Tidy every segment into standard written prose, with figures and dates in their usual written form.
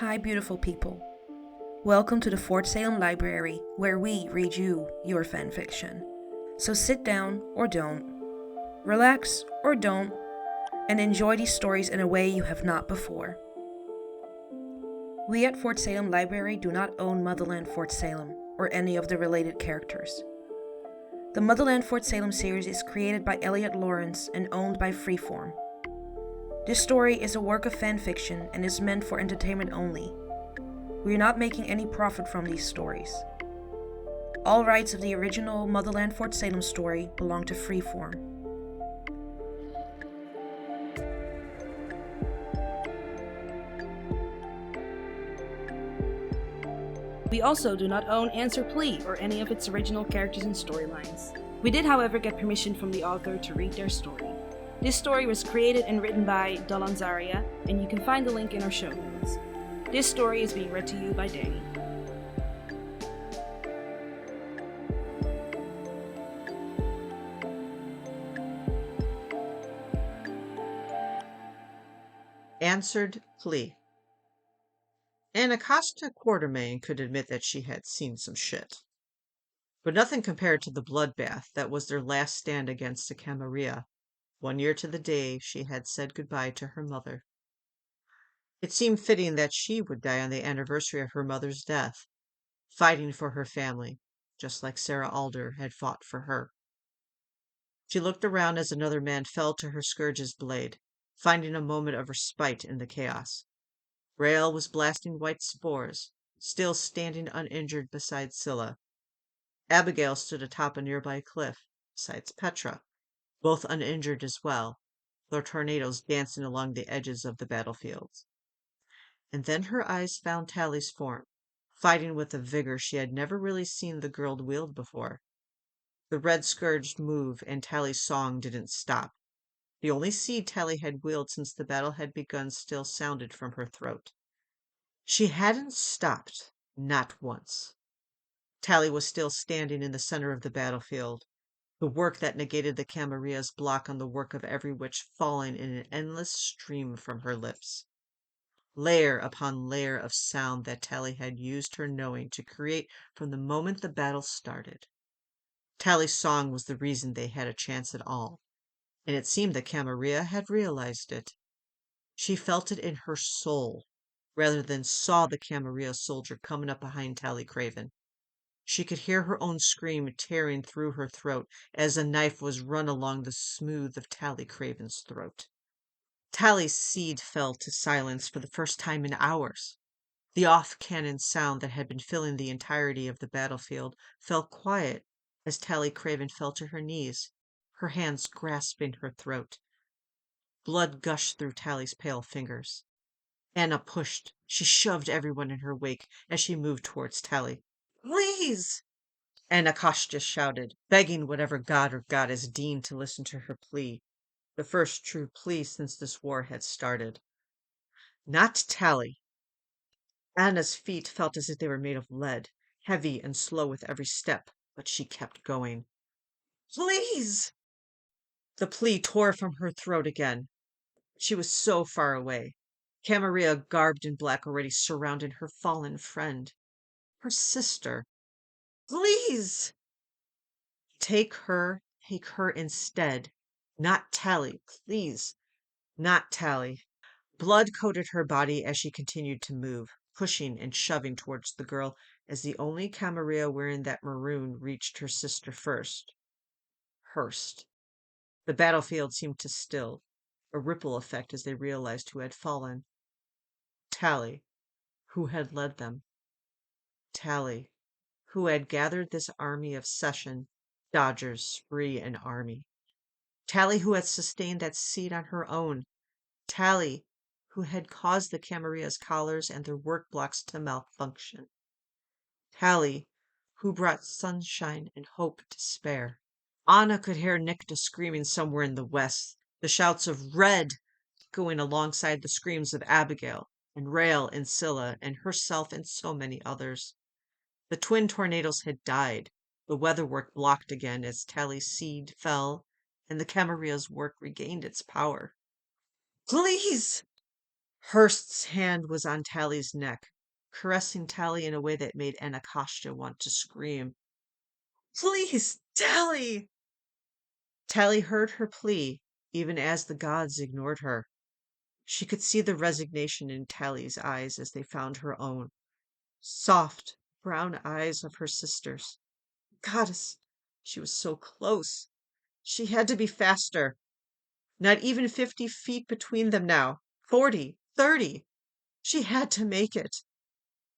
Hi, beautiful people. Welcome to the Fort Salem Library, where we read you your fanfiction. So sit down or don't, relax or don't, and enjoy these stories in a way you have not before. We at Fort Salem Library do not own Motherland Fort Salem or any of the related characters. The Motherland Fort Salem series is created by Elliot Lawrence and owned by Freeform. This story is a work of fanfiction and is meant for entertainment only. We are not making any profit from these stories. All rights of the original Motherland Fort Salem story belong to Freeform. We also do not own Answered Plea or any of its original characters and storylines. We did, however, get permission from the author to read their story. This story was created and written by Dalantzaria, and you can find the link in our show notes. This story is being read to you by Dani. Answered Plea. Anacostia Quartermain could admit that she had seen some shit, but nothing compared to the bloodbath that was their last stand against the Camarilla, 1 year to the day she had said goodbye to her mother. It seemed fitting that she would die on the anniversary of her mother's death, fighting for her family, just like Sarah Alder had fought for her. She looked around as another man fell to her scourge's blade, finding a moment of respite in the chaos. Rael was blasting white spores, still standing uninjured beside Scylla. Abigail stood atop a nearby cliff, besides Petra, both uninjured as well, their tornadoes dancing along the edges of the battlefields. And then her eyes found Tally's form, fighting with a vigor she had never really seen the girl wield before. The red scourge moved, and Tally's song didn't stop. The only seed Tally had wielded since the battle had begun still sounded from her throat. She hadn't stopped, not once. Tally was still standing in the center of the battlefield, the work that negated the Camarilla's block on the work of every witch falling in an endless stream from her lips. Layer upon layer of sound that Tally had used her knowing to create from the moment the battle started. Tally's song was the reason they had a chance at all, and it seemed that Camarilla had realized it. She felt it in her soul, rather than saw the Camarilla soldier coming up behind Tally Craven. She could hear her own scream tearing through her throat as a knife was run along the smooth of Tally Craven's throat. Tally's seed fell to silence for the first time in hours. The off-cannon sound that had been filling the entirety of the battlefield fell quiet as Tally Craven fell to her knees, her hands grasping her throat. Blood gushed through Tally's pale fingers. Anna pushed. She shoved everyone in her wake as she moved towards Tally. "Please!" Anacostia shouted, begging whatever god or goddess deigned to listen to her plea, the first true plea since this war had started. Not Tally. Anna's feet felt as if they were made of lead, heavy and slow with every step, but she kept going. "Please!" The plea tore from her throat again. She was so far away. Camarilla, garbed in black, already surrounded her fallen friend, her sister. "Please!" Take her instead. Not Tally, please. Not Tally. Blood coated her body as she continued to move, pushing and shoving towards the girl as the only Camarilla wearing that maroon reached her sister first. Hurst. The battlefield seemed to still, a ripple effect as they realized who had fallen. Tally, who had led them. Tally, who had gathered this army of Session, Dodgers, Spree, and Army. Tally, who had sustained that seat on her own. Tally, who had caused the Camarilla's collars and their work blocks to malfunction. Tally, who brought sunshine and hope to spare. Anna could hear Nicta screaming somewhere in the west, the shouts of "Red!" going alongside the screams of Abigail and Rael and Scylla and herself and so many others. The twin tornadoes had died, the weatherwork blocked again as Tally's seed fell, and the Camarilla's work regained its power. "Please!" Hurst's hand was on Tally's neck, caressing Tally in a way that made Anacostia want to scream. Please, Tally! Tally heard her plea, even as the gods ignored her. She could see the resignation in Tally's eyes as they found her own, soft, brown eyes of her sister's. Goddess, she was so close. She had to be faster. Not even 50 feet between them now. 40, 30. She had to make it.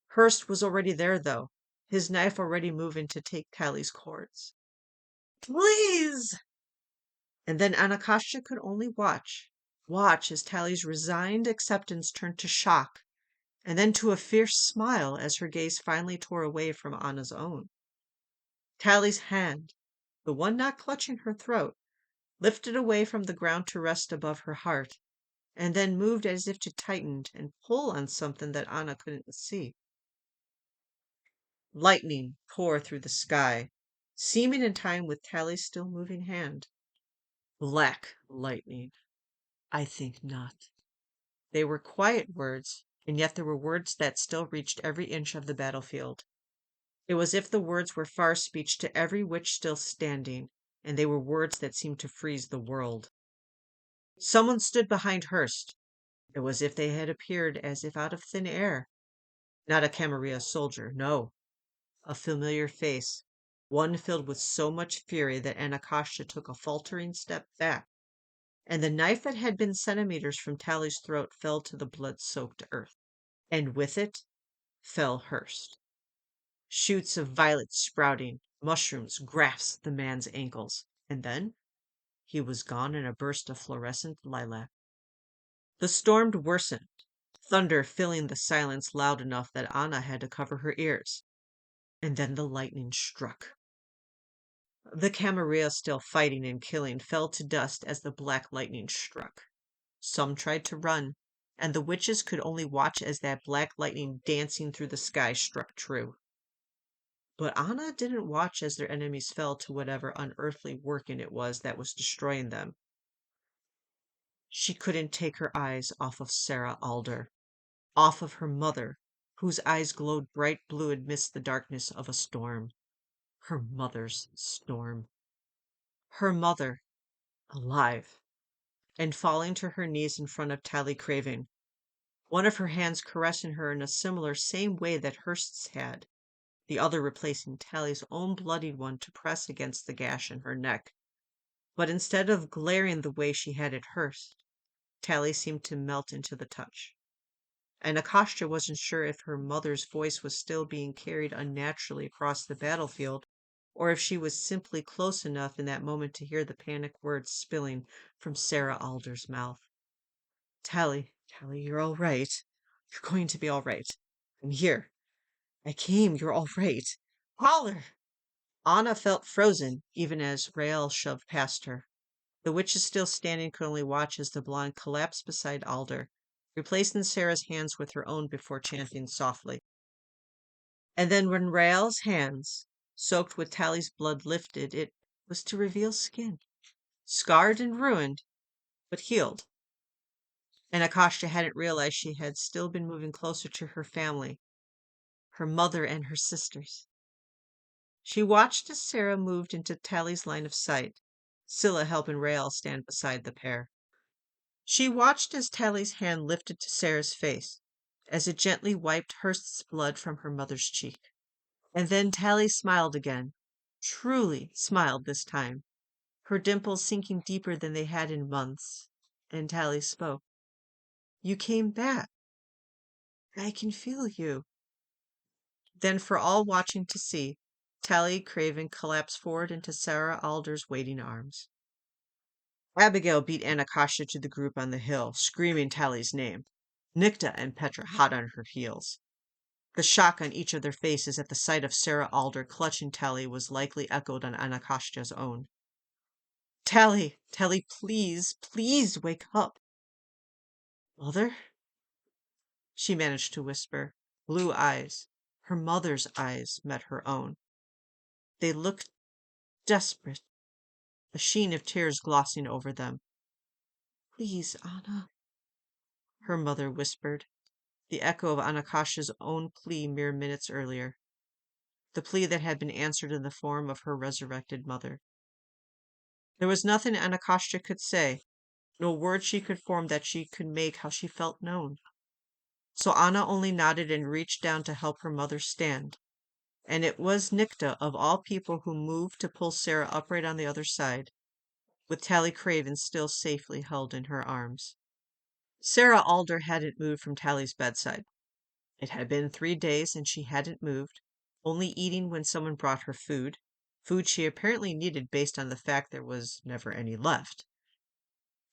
Hurst was already there, though, his knife already moving to take Tally's cords. Please! And then Anacostia could only watch as Tally's resigned acceptance turned to shock, and then to a fierce smile as her gaze finally tore away from Anna's own. Tally's hand, the one not clutching her throat, lifted away from the ground to rest above her heart, and then moved as if to tighten and pull on something that Anna couldn't see. Lightning tore through the sky, seeming in time with Tally's still moving hand. Black lightning. I think not. They were quiet words, and yet there were words that still reached every inch of the battlefield. It was as if the words were far speech to every witch still standing, and they were words that seemed to freeze the world. Someone stood behind Hurst. It was as if they had appeared as if out of thin air. Not a Camarilla soldier, no. A familiar face, one filled with so much fury that Anacostia took a faltering step back, and the knife that had been centimeters from Tally's throat fell to the blood-soaked earth. And with it fell Hurst. Shoots of violets sprouting, mushrooms grasped the man's ankles, and then he was gone in a burst of fluorescent lilac. The storm worsened, thunder filling the silence loud enough that Anna had to cover her ears. And then the lightning struck. The Camarilla, still fighting and killing, fell to dust as the black lightning struck. Some tried to run, and the witches could only watch as that black lightning dancing through the sky struck true. But Anna didn't watch as their enemies fell to whatever unearthly working it was that was destroying them. She couldn't take her eyes off of Sarah Alder, off of her mother, whose eyes glowed bright blue amidst the darkness of a storm. Her mother's storm. Her mother, alive, and falling to her knees in front of Tally Craven, one of her hands caressing her in a similar same way that Hurst's had, the other replacing Tally's own bloodied one to press against the gash in her neck. But instead of glaring the way she had at Hurst, Tally seemed to melt into the touch. And Akasha wasn't sure if her mother's voice was still being carried unnaturally across the battlefield, or if she was simply close enough in that moment to hear the panicked words spilling from Sarah Alder's mouth. Tally, you're all right. You're going to be all right. I'm here. I came. You're all right. Holler! Anna felt frozen, even as Rael shoved past her. The witches still standing could only watch as the blonde collapsed beside Alder, replacing Sarah's hands with her own before chanting softly. And then when Rael's hands, soaked with Tally's blood, lifted, it was to reveal skin, scarred and ruined, but healed. And Akasha hadn't realized she had still been moving closer to her family, her mother and her sisters. She watched as Sarah moved into Tally's line of sight, Scylla helping Rael stand beside the pair. She watched as Tally's hand lifted to Sarah's face, as it gently wiped Hurst's blood from her mother's cheek. And then Tally smiled again, truly smiled this time, her dimples sinking deeper than they had in months. And Tally spoke. You came back. I can feel you. Then, for all watching to see, Tally Craven collapsed forward into Sarah Alder's waiting arms. Abigail beat Anacostia to the group on the hill, screaming Tally's name, Nicta and Petra hot on her heels. The shock on each of their faces at the sight of Sarah Alder clutching Tally was likely echoed on Anacostia's own. Tally, please, please wake up. Mother? She managed to whisper. Blue eyes, her mother's eyes, met her own. They looked desperate, a sheen of tears glossing over them. Please, Anna. her mother whispered, the echo of Anakasha's own plea mere minutes earlier, the plea that had been answered in the form of her resurrected mother. There was nothing Anakasha could say, no word she could form that she could make how she felt known. So Anna only nodded and reached down to help her mother stand. And it was Nikta, of all people, who moved to pull Sarah upright on the other side, with Tally Craven still safely held in her arms. Sarah Alder hadn't moved from Tally's bedside. It had been 3 days and she hadn't moved, only eating when someone brought her food she apparently needed based on the fact there was never any left.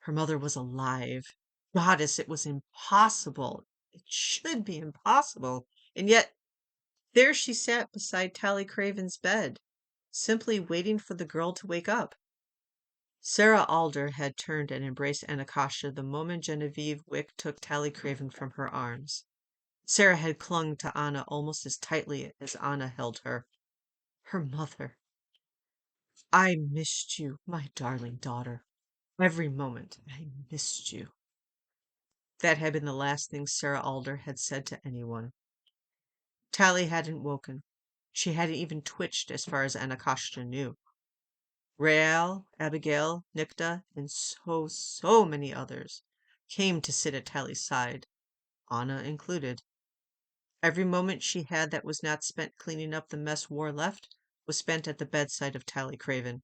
Her mother was alive. Goddess, it was impossible. It should be impossible. And yet, there she sat beside Tally Craven's bed, simply waiting for the girl to wake up. Sarah Alder had turned and embraced Anakasha the moment Genevieve Wick took Tally Craven from her arms. Sarah had clung to Anna almost as tightly as Anna held her. Her mother. I missed you, my darling daughter. Every moment I missed you. That had been the last thing Sarah Alder had said to anyone. Tally hadn't woken. She hadn't even twitched as far as Anakasha knew. Rael, Abigail, Nikta, and so many others came to sit at Tally's side, Anna included. Every moment she had that was not spent cleaning up the mess war left was spent at the bedside of Tally Craven.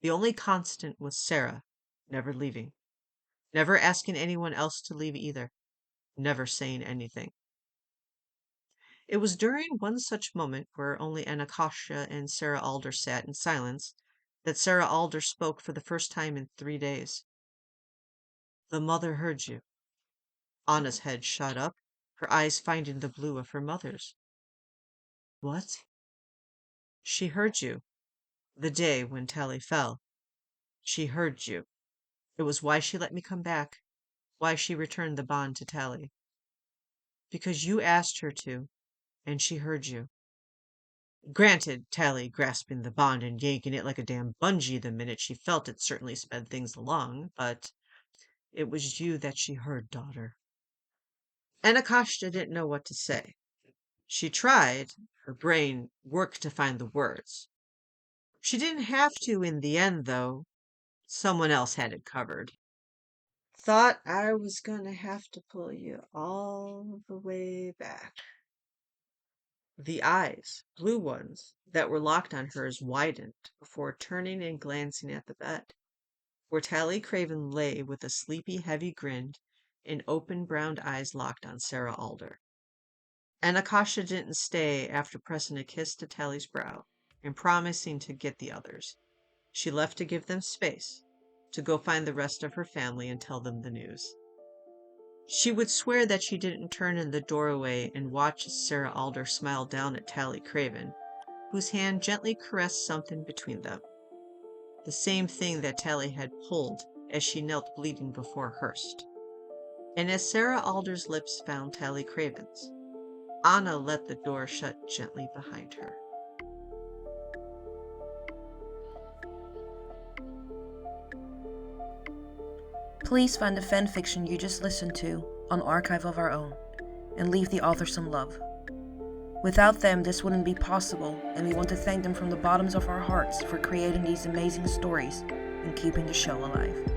The only constant was Sarah, never leaving, never asking anyone else to leave either, never saying anything. It was during one such moment, where only Anakasha and Sarah Alder sat in silence, that Sarah Alder spoke for the first time in 3 days. The mother heard you. Anna's head shot up, her eyes finding the blue of her mother's. What? She heard you. The day when Tally fell. She heard you. It was why she let me come back, why she returned the bond to Tally. Because you asked her to, and she heard you. Granted, Tally grasping the bond and yanking it like a damn bungee the minute she felt it certainly sped things along, but it was you that she heard, daughter. Anakasha didn't know what to say. She tried, her brain worked to find the words. She didn't have to in the end, though. Someone else had it covered. Thought I was gonna have to pull you all the way back. The eyes, blue ones, that were locked on hers widened before turning and glancing at the bed, where Tally Craven lay with a sleepy, heavy grin and open brown eyes locked on Sarah Alder. Anakasha didn't stay after pressing a kiss to Tally's brow and promising to get the others. She left to give them space, to go find the rest of her family and tell them the news. She would swear that she didn't turn in the doorway and watch as Sarah Alder smiled down at Tally Craven, whose hand gently caressed something between them. The same thing that Tally had pulled as she knelt bleeding before Hurst. And as Sarah Alder's lips found Tally Craven's, Anna let the door shut gently behind her. Please find the fanfiction you just listened to on Archive of Our Own, and leave the author some love. Without them, this wouldn't be possible, and we want to thank them from the bottoms of our hearts for creating these amazing stories and keeping the show alive.